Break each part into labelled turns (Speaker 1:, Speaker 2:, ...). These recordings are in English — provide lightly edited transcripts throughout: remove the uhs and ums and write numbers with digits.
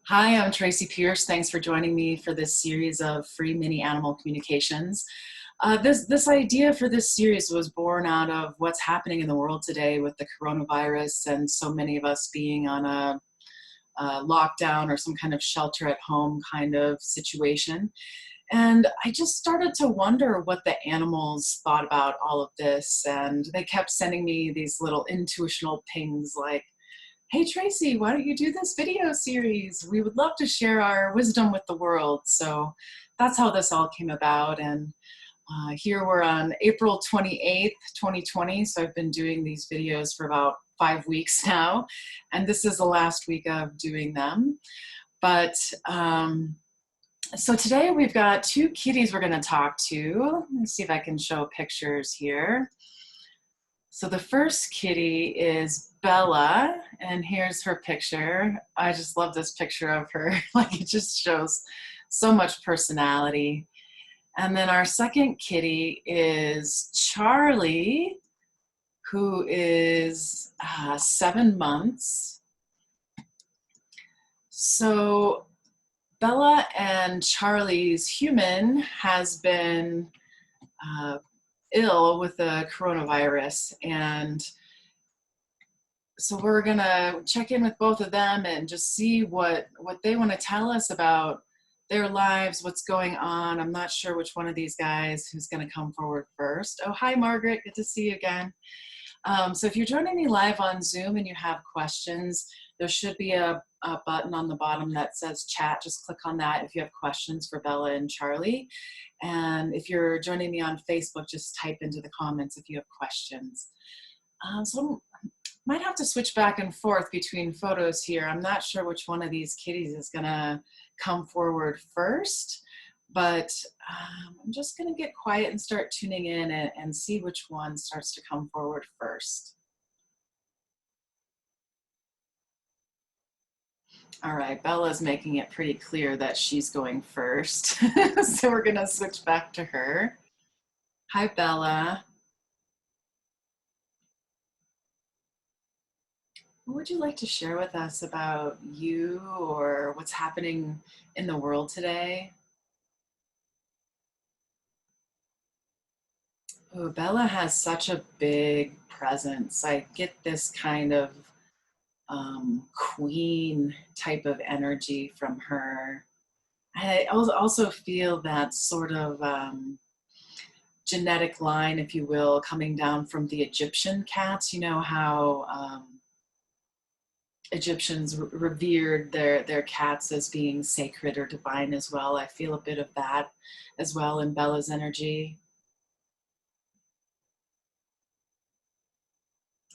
Speaker 1: Hi, I'm Tracy Pierce. Thanks for joining me for this series of free mini animal communications. This idea for this series was born out of what's happening in the world today with the coronavirus and so many of us being on a lockdown or some kind of shelter at home kind of situation. And I just started to wonder what the animals thought about all of this. And they kept sending me these little intuitional pings like, "Hey Tracy, why don't you do this video series? We would love to share our wisdom with the world." So that's how this all came about. And here we're on April 28th, 2020. So I've been doing these videos for about 5 weeks now. And this is the last week of doing them. But so today we've got two kitties we're going to talk to. Let me see if I can show pictures here. So the first kitty is Bella, and here's her picture. I just love this picture of her. Like, it just shows so much personality. And then our second kitty is Charlie, who is 7 months. So Bella and Charlie's human has been ill with the coronavirus, and so we're gonna check in with both of them and just see what they want to tell us about their lives, what's going on. I'm not sure which one of these guys who's gonna come forward first. Oh, hi Margaret, good to see you again. So if you're joining me live on Zoom and you have questions, there should be a button on the bottom that says chat. Just click on that if you have questions for Bella and Charlie. And if you're joining me on Facebook, just type into the comments if you have questions. So might have to switch back and forth between photos here. I'm not sure which one of these kitties is gonna come forward first, but I'm just gonna get quiet and start tuning in and see which one starts to come forward first. All right, Bella's making it pretty clear that she's going first. So we're gonna switch back to her. Hi, Bella. What would you like to share with us about you or what's happening in the world today? Oh, Bella has such a big presence. I get this kind of queen type of energy from her. I also feel that sort of genetic line, if you will, coming down from the Egyptian cats. You know how Egyptians revered their cats as being sacred or divine as well. I feel a bit of that as well in Bella's energy.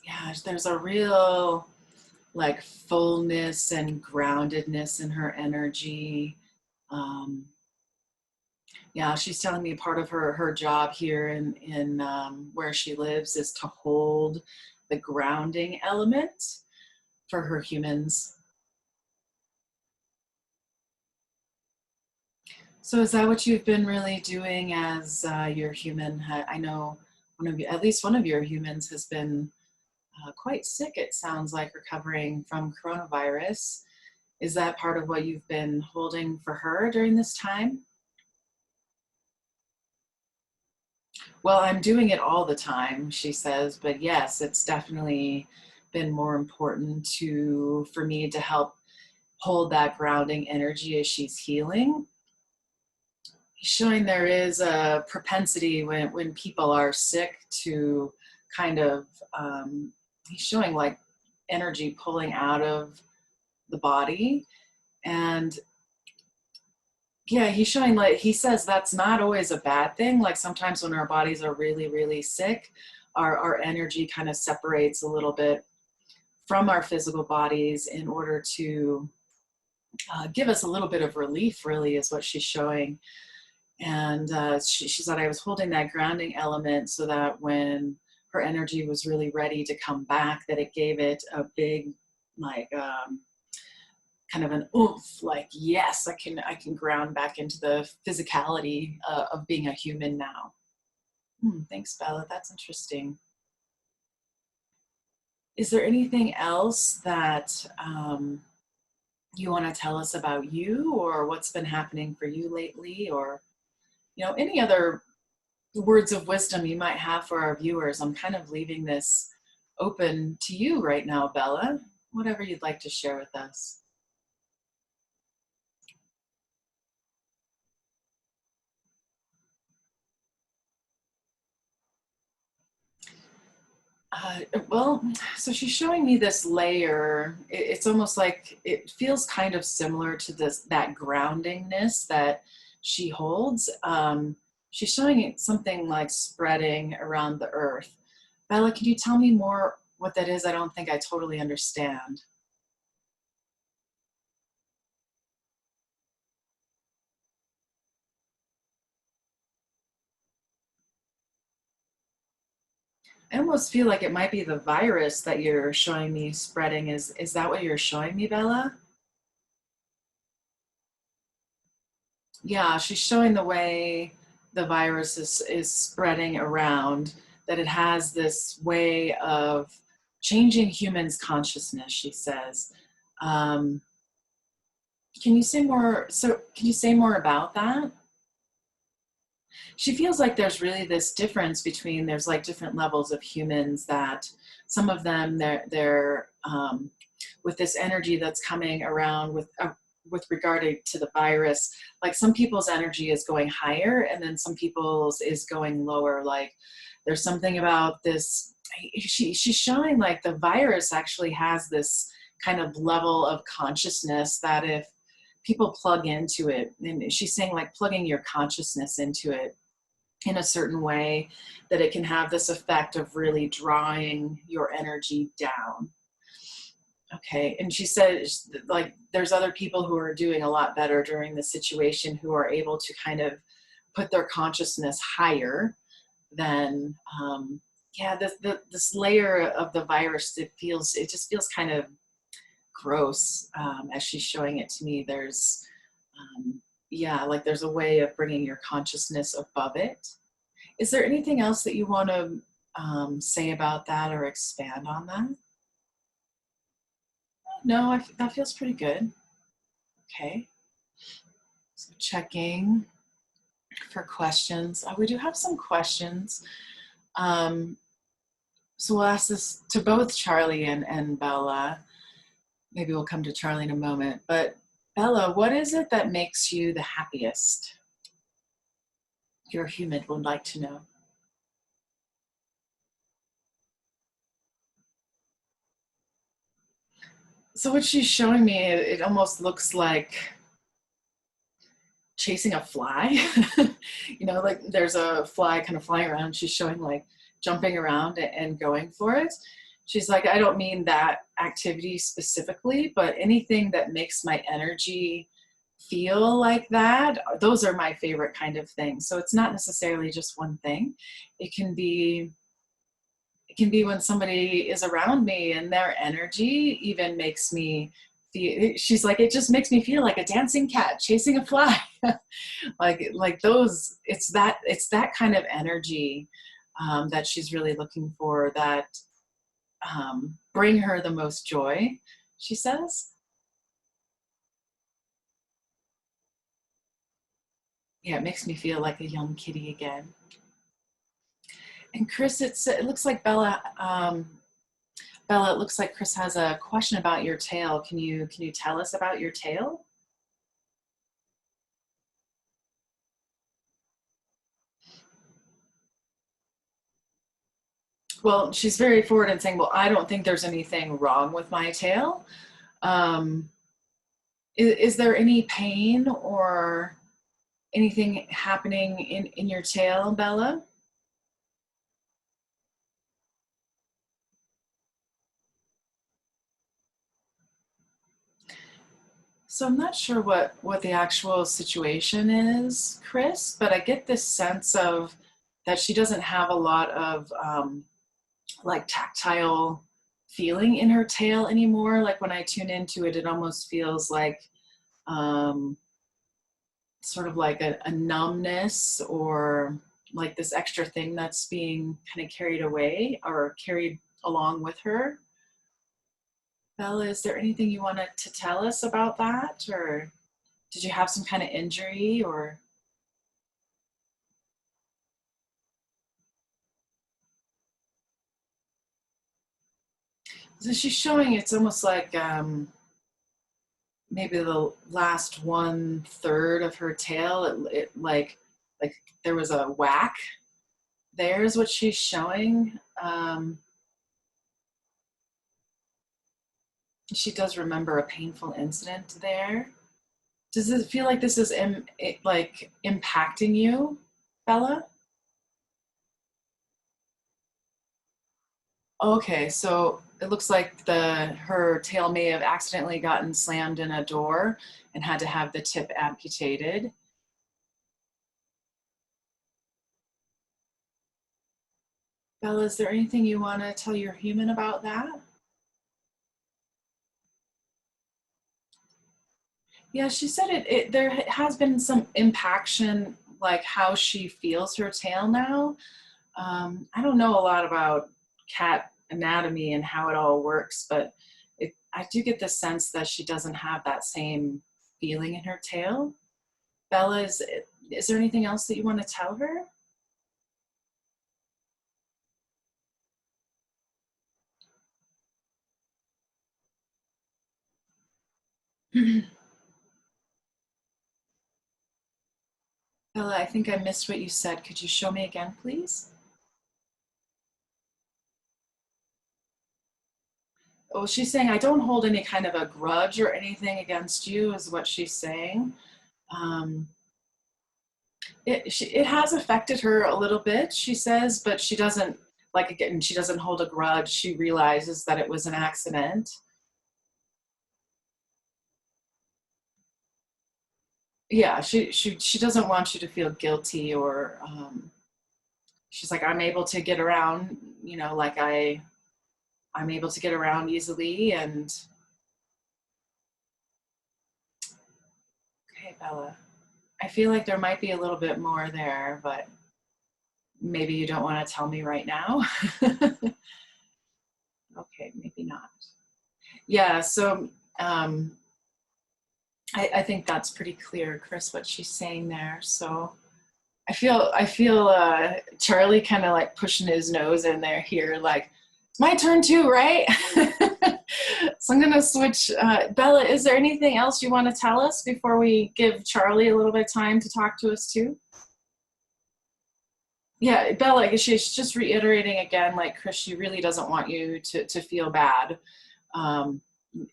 Speaker 1: Yeah, there's a real like fullness and groundedness in her energy. Um, yeah, she's telling me part of her job here in where she lives is to hold the grounding element for her humans. So is that what you've been really doing as your human? I know one of you, at least one of your humans has been quite sick, it sounds like, recovering from coronavirus. Is that part of what you've been holding for her during this time? Well, I'm doing it all the time, she says, but yes, it's definitely been more important for me to help hold that grounding energy as she's healing. Showing there is a propensity when people are sick to kind of, he's showing like energy pulling out of the body. And yeah, he's showing, like, he says that's not always a bad thing. Like sometimes when our bodies are really, really sick, our energy kind of separates a little bit from our physical bodies in order to give us a little bit of relief, really, is what she's showing. And she said I was holding that grounding element so that when her energy was really ready to come back, that it gave it a big, like, kind of an oomph, like, yes, I can ground back into the physicality of being a human now. Thanks, Bella. That's interesting. Is there anything else that you want to tell us about you or what's been happening for you lately, or any other words of wisdom you might have for our viewers. I'm kind of leaving this open to you right now, Bella. Whatever you'd like to share with us. Uh, well, so she's showing me this layer. It's almost like it feels kind of similar to that groundingness that she holds. She's showing it something like spreading around the earth. Bella, can you tell me more what that is? I don't think I totally understand. I almost feel like it might be the virus that you're showing me spreading. Is that what you're showing me, Bella? Yeah, she's showing the way the virus is spreading around, that it has this way of changing humans' consciousness, she says. Um, can you say more? So, can you say more about that? She feels like there's really this difference between, there's like different levels of humans, that some of them they're with this energy that's coming around with regard to the virus. Like some people's energy is going higher and then some people's is going lower. Like there's something about this, she's showing like the virus actually has this kind of level of consciousness that if people plug into it, and she's saying like plugging your consciousness into it in a certain way, that it can have this effect of really drawing your energy down. Okay, and she says like there's other people who are doing a lot better during the situation, who are able to kind of put their consciousness higher than yeah, this layer of the virus. It just feels kind of gross as she's showing it to me. There's yeah, like there's a way of bringing your consciousness above it. Is there anything else that you want to say about that or expand on that? No, that feels pretty good. Okay, so checking for questions. We do have some questions. Um, so we'll ask this to both Charlie and Bella. Maybe we'll come to Charlie in a moment. But Bella, what is it that makes you the happiest? Your human would like to know. So what she's showing me, it almost looks like chasing a fly. Like there's a fly kind of flying around. She's showing like jumping around and going for it. She's like, I don't mean that activity specifically, but anything that makes my energy feel like that, those are my favorite kind of things. So it's not necessarily just one thing. It can be when somebody is around me and their energy even makes me feel, she's like, it just makes me feel like a dancing cat chasing a fly. like those, it's that kind of energy that she's really looking for, that bring her the most joy, she says. Yeah, it makes me feel like a young kitty again. And Chris, it looks like Bella, it looks like Chris has a question about your tail. Can you tell us about your tail? Well, she's very forward in saying, well, I don't think there's anything wrong with my tail. Um, is there any pain or anything happening in your tail, Bella? So I'm not sure what the actual situation is, Chris, but I get this sense of that she doesn't have a lot of like tactile feeling in her tail anymore. Like when I tune into it, it almost feels like um, sort of like a numbness, or like this extra thing that's being kind of carried away or carried along with her. Bella, is there anything you wanted to tell us about that? Or did you have some kind of injury or? So she's showing it's almost like maybe the last 1/3 of her tail. It like there was a whack. There's what she's showing. She does remember a painful incident there. Does it feel like this is like impacting you, Bella? Okay, so it looks like her tail may have accidentally gotten slammed in a door and had to have the tip amputated. Bella, is there anything you want to tell your human about that? Yeah, she said there has been some impaction, like how she feels her tail now. I don't know a lot about cat anatomy and how it all works, but I do get the sense that she doesn't have that same feeling in her tail. Bella, is there anything else that you want to tell her? Bella, I think I missed what you said. Could you show me again, please? Oh, she's saying, I don't hold any kind of a grudge or anything against you, is what she's saying. Um, it has affected her a little bit, she says, but she doesn't, like, again, she doesn't hold a grudge. She realizes that it was an accident. Yeah, she doesn't want you to feel guilty or she's like, I'm able to get around, like I'm able to get around easily. And okay, Bella, I feel like there might be a little bit more there, but maybe you don't want to tell me right now. Okay, maybe not. Yeah, so I think that's pretty clear, Chris, what she's saying there. So I feel Charlie kind of like pushing his nose in there here, like it's my turn too, right? So I'm gonna switch. Bella, is there anything else you want to tell us before we give Charlie a little bit of time to talk to us too? Yeah, Bella, she's just reiterating again, like Chris, she really doesn't want you to feel bad. Um,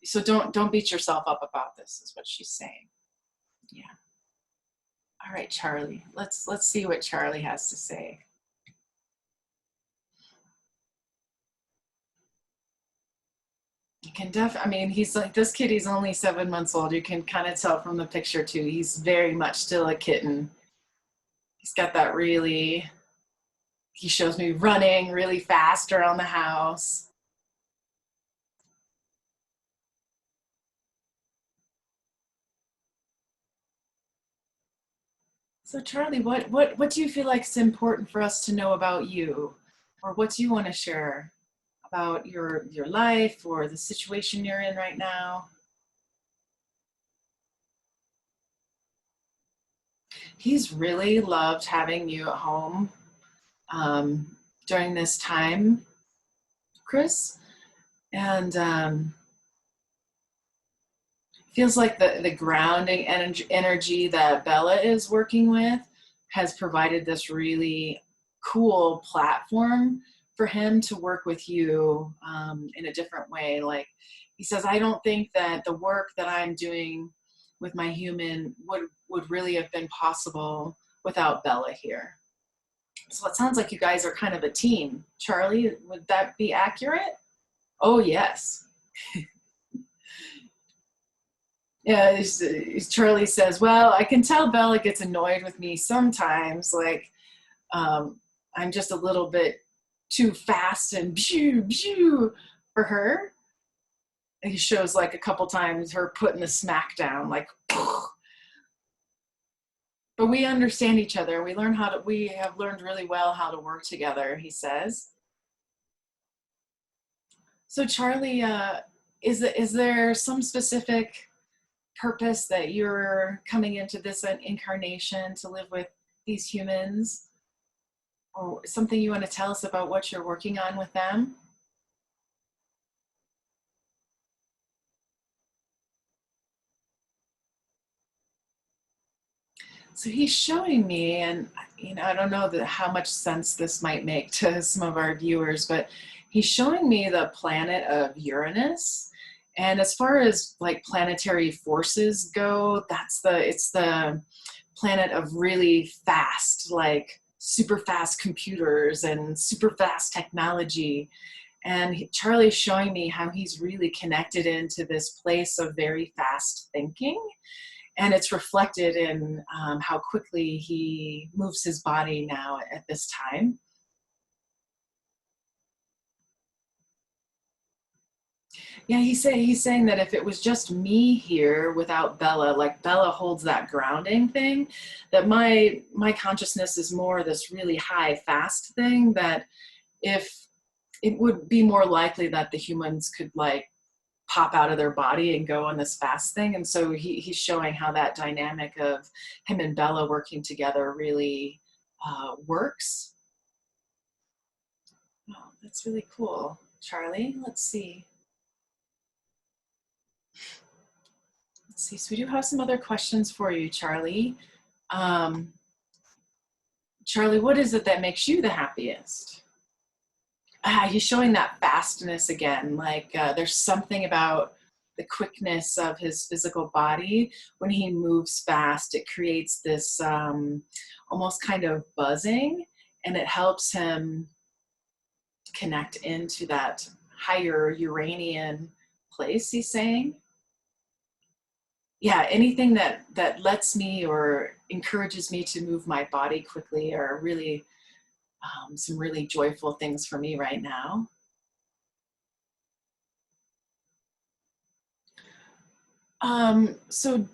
Speaker 1: so don't beat yourself up about this, is what she's saying. Yeah. All right, Charlie. Let's see what Charlie has to say. You can I mean, he's like this kid. He's only 7 months old. You can kind of tell from the picture too. He's very much still a kitten. He's got that really. He shows me running really fast around the house. So Charlie, what do you feel like is important for us to know about you, or what do you want to share about your life or the situation you're in right now? He's really loved having you at home during this time, Chris, and feels like the grounding energy that Bella is working with has provided this really cool platform for him to work with you in a different way. Like he says, I don't think that the work that I'm doing with my human would really have been possible without Bella here. So it sounds like you guys are kind of a team. Charlie, would that be accurate? Oh, yes. Yeah, Charlie says, well, I can tell Bella gets annoyed with me sometimes. Like, um, I'm just a little bit too fast and pew, pew for her. And he shows like a couple times her putting the smack down, like, but we understand each other. We have learned really well how to work together, he says. So Charlie, is there some specific purpose that you're coming into this incarnation to live with these humans, or something you want to tell us about what you're working on with them? So he's showing me, and I don't know how much sense this might make to some of our viewers, but he's showing me the planet of Uranus. And as far as like planetary forces go, it's the planet of really fast, like super fast computers and super fast technology. And Charlie's showing me how he's really connected into this place of very fast thinking. And it's reflected in how quickly he moves his body now at this time. Yeah, he's saying that if it was just me here without Bella, like Bella holds that grounding thing, that my consciousness is more this really high fast thing, that if it would be more likely that the humans could like pop out of their body and go on this fast thing. And so he's showing how that dynamic of him and Bella working together really works. Oh, that's really cool. Charlie, let's see. Let's see. So we do have some other questions for you, Charlie. Um, Charlie, what is it that makes you the happiest? He's showing that fastness again. Like there's something about the quickness of his physical body. When he moves fast, it creates this almost kind of buzzing, and it helps him connect into that higher Uranian place, he's saying. Yeah, anything that lets me or encourages me to move my body quickly are really some really joyful things for me right now. So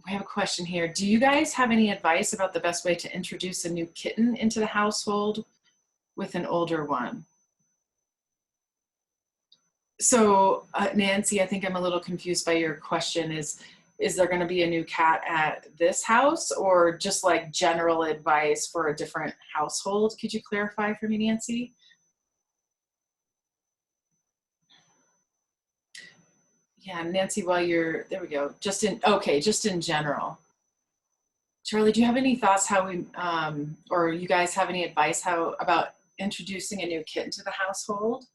Speaker 1: we have a question here. Do you guys have any advice about the best way to introduce a new kitten into the household with an older one? So Nancy, I think I'm a little confused by your question. Is there going to be a new cat at this house, or just like general advice for a different household? Could you clarify for me, Nancy? Yeah, Nancy, while you're, there we go. Just in general. Charlie, do you have any thoughts how or you guys have any advice how about introducing a new kitten to the household?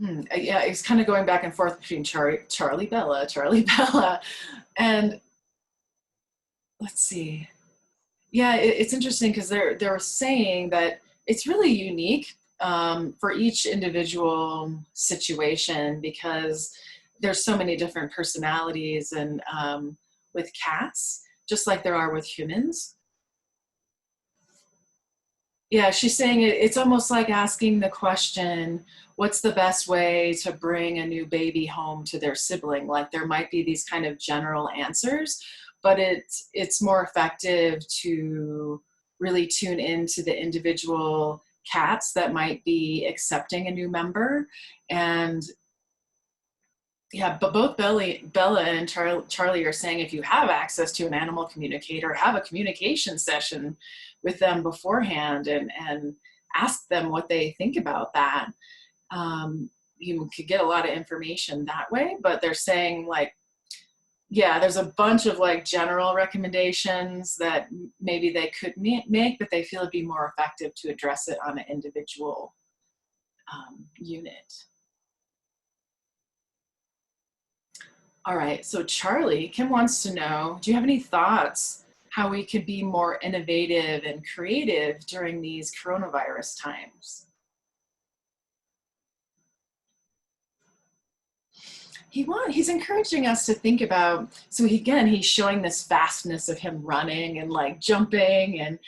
Speaker 1: Yeah, it's kind of going back and forth between Charlie Bella, Charlie Bella, and let's see. Yeah, it's interesting because they're saying that it's really unique for each individual situation, because there's so many different personalities and with cats, just like there are with humans. Yeah, she's saying it's almost like asking the question, what's the best way to bring a new baby home to their sibling? Like there might be these kind of general answers, but it's more effective to really tune into the individual cats that might be accepting a new member. And yeah, but both Bella and Charlie are saying if you have access to an animal communicator, have a communication session with them beforehand and ask them what they think about that. You could get a lot of information that way, but they're saying like, yeah, there's a bunch of like general recommendations that maybe they could make, but they feel it'd be more effective to address it on an individual unit. All right, so Charlie, Kim wants to know, do you have any thoughts how we could be more innovative and creative during these coronavirus times? He's encouraging us to think about, so he's showing this fastness of him running and like jumping and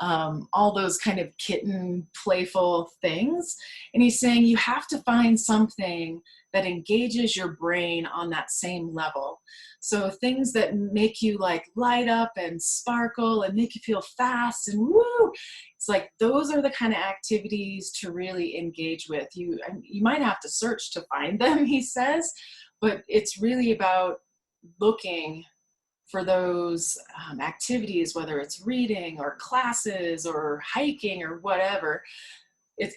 Speaker 1: all those kind of kitten playful things. And he's saying you have to find something that engages your brain on that same level. So things that make you like light up and sparkle and make you feel fast and woo, it's like those are the kind of activities to really engage with. You might have to search to find them, he says, but it's really about looking for those activities, whether it's reading or classes or hiking or whatever.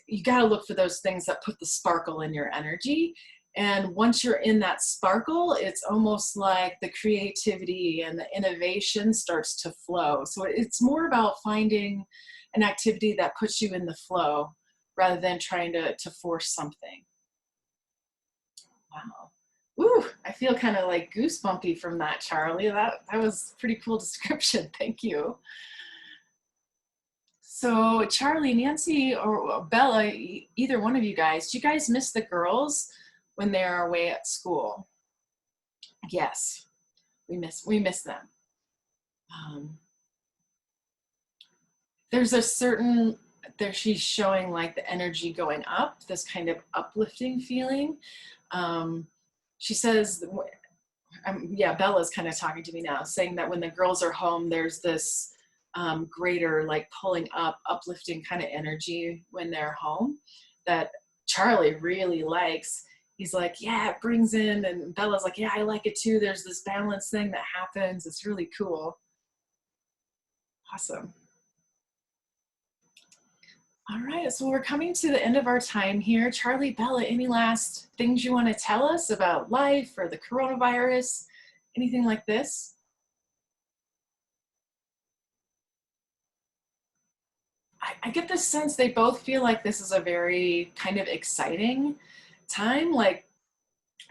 Speaker 1: You got to look for those things that put the sparkle in your energy. And once you're in that sparkle, it's almost like the creativity and the innovation starts to flow. So it's more about finding an activity that puts you in the flow rather than trying to force something. Wow. Ooh, I feel kind of like goosebumpy from that, Charlie. That was a pretty cool description. Thank you. So Charlie, Nancy, or Bella, either one of you guys, do you guys miss the girls when they're away at school? Yes, we miss them. Um, there's a certain there she's showing like the energy going up, this kind of uplifting feeling. Um, she says, yeah, Bella's kind of talking to me now, saying that when the girls are home, there's this greater like pulling up, uplifting kind of energy when they're home that Charlie really likes. He's like, yeah, it brings in, and Bella's like, yeah, I like it too. There's this balance thing that happens. It's really cool. Awesome. All right, so we're coming to the end of our time here. Charlie, Bella, any last things you want to tell us about life or the coronavirus? Anything like this? I get the sense they both feel like this is a very kind of exciting time. Like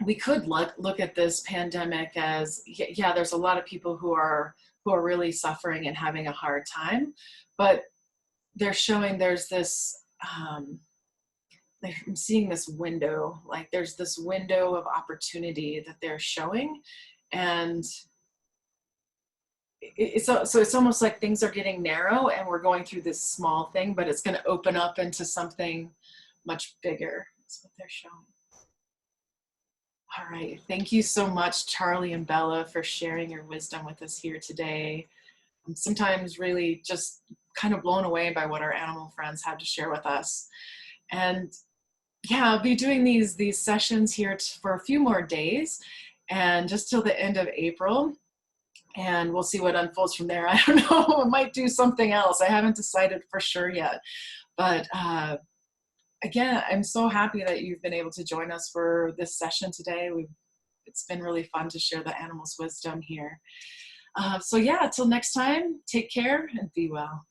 Speaker 1: we could look at this pandemic as, yeah, there's a lot of people who are really suffering and having a hard time, but they're showing there's this I'm seeing this window, like there's this window of opportunity that they're showing. And so it's almost like things are getting narrow and we're going through this small thing, but it's going to open up into something much bigger. That's what they're showing. All right. Thank you so much, Charlie and Bella, for sharing your wisdom with us here today. I'm sometimes really just kind of blown away by what our animal friends had to share with us. And yeah, I'll be doing these sessions here for a few more days and just till the end of April. And we'll see what unfolds from there. I don't know, I might do something else. I haven't decided for sure yet. But again, I'm so happy that you've been able to join us for this session today. It's been really fun to share the animals' wisdom here. So yeah, till next time, take care and be well.